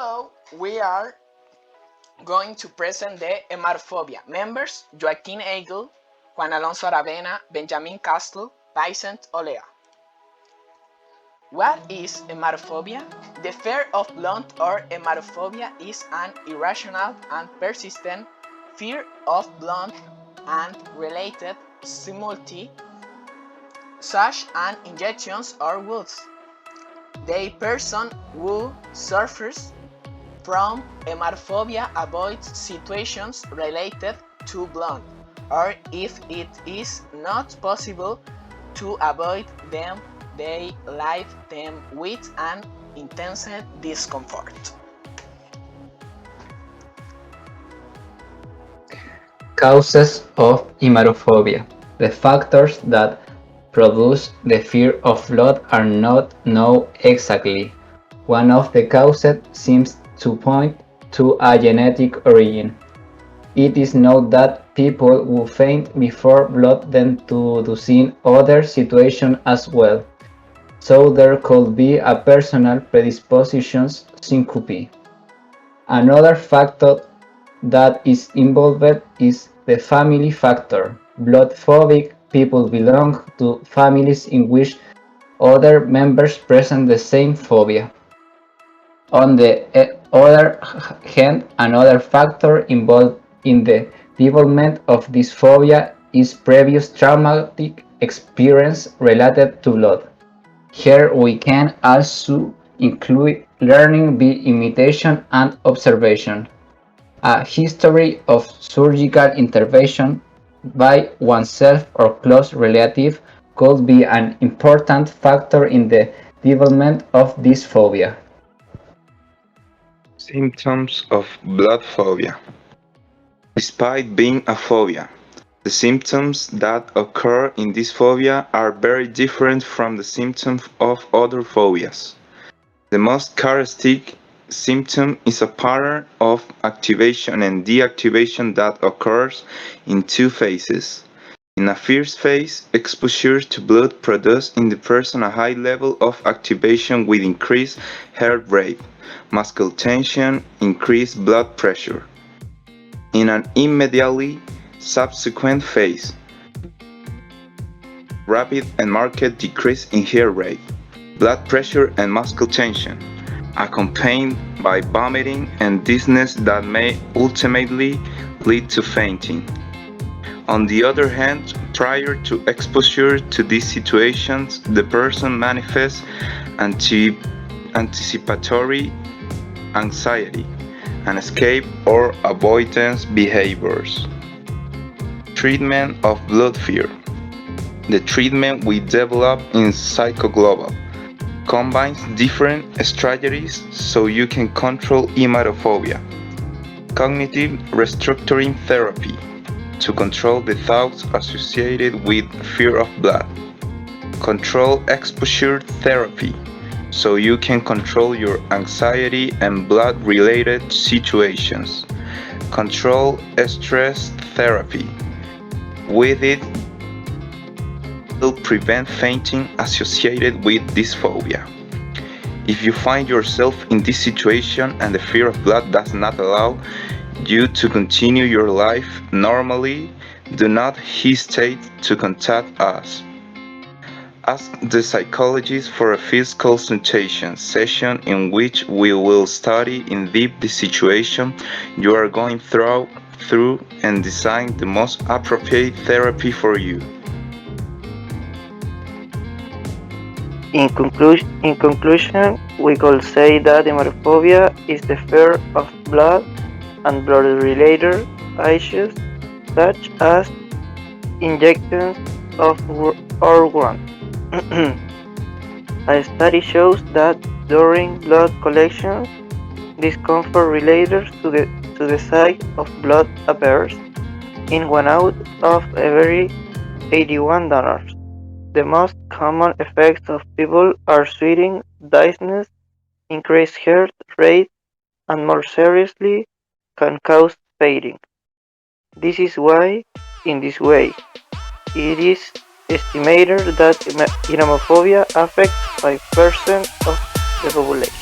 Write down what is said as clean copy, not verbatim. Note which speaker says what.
Speaker 1: Hello, we are going to present the Hematofobia members: Joaquín Eigel, Juan Alonso Aravena, Benjamin Castle, Vicent Olea. What is hematofobia? The fear of blood or hematophobia is an irrational and persistent fear of blood and related stimuli such as injections or wounds. The person who suffers from hematophobia avoids situations related to blood, or if it is not possible to avoid them, they live them with an intense discomfort.
Speaker 2: Causes of hematophobia. The factors that produce the fear of blood are not known exactly. One of the causes seems to point to a genetic origin. It is known that people who faint before blood tend to do in other situations as well, so there could be a personal predisposition syncope. Another factor that is involved is the family factor. Blood phobic people belong to families in which other members present the same phobia. On the other hand, another factor involved in the development of this phobia is previous traumatic experience related to blood. Here we can also include learning by imitation and observation. A history of surgical intervention by oneself or close relative could be an important factor in the development of this phobia.
Speaker 3: Symptoms of blood phobia. Despite being a phobia, the symptoms that occur in this phobia are very different from the symptoms of other phobias. The most characteristic symptom is a pattern of activation and deactivation that occurs in two phases. In a first phase, exposure to blood produces in the person a high level of activation with increased heart rate, muscle tension, increased blood pressure. In an immediately subsequent phase, rapid and marked decrease in heart rate, blood pressure and muscle tension, accompanied by vomiting and dizziness that may ultimately lead to fainting. On the other hand, prior to exposure to these situations, the person manifests anticipatory anxiety and escape or avoidance behaviors. Treatment of blood fear. The treatment we develop in Psychoglobal combines different strategies so you can control hematophobia. Cognitive restructuring therapy to control the thoughts associated with fear of blood. Control exposure therapy so you can control your anxiety and blood-related situations. Control stress therapy. With it, will prevent fainting associated with this phobia. If you find yourself in this situation and the fear of blood does not allow you to continue your life normally, do not hesitate to contact us. Ask the psychologist for a first consultation session in which we will study in depth the situation you are going through and design the most appropriate therapy for you.
Speaker 4: In conclusion, we could say that hematophobia is the fear of blood and blood-related issues such as injections of organs. A study shows that during blood collections, discomfort related to the sight of blood appears in 1 out of every 81 donors. The most common effects of people are sweating, dizziness, increased heart rate, and more seriously, can cause fainting. This is why, in this way, it is estimated that hematophobia affects 5% of the population.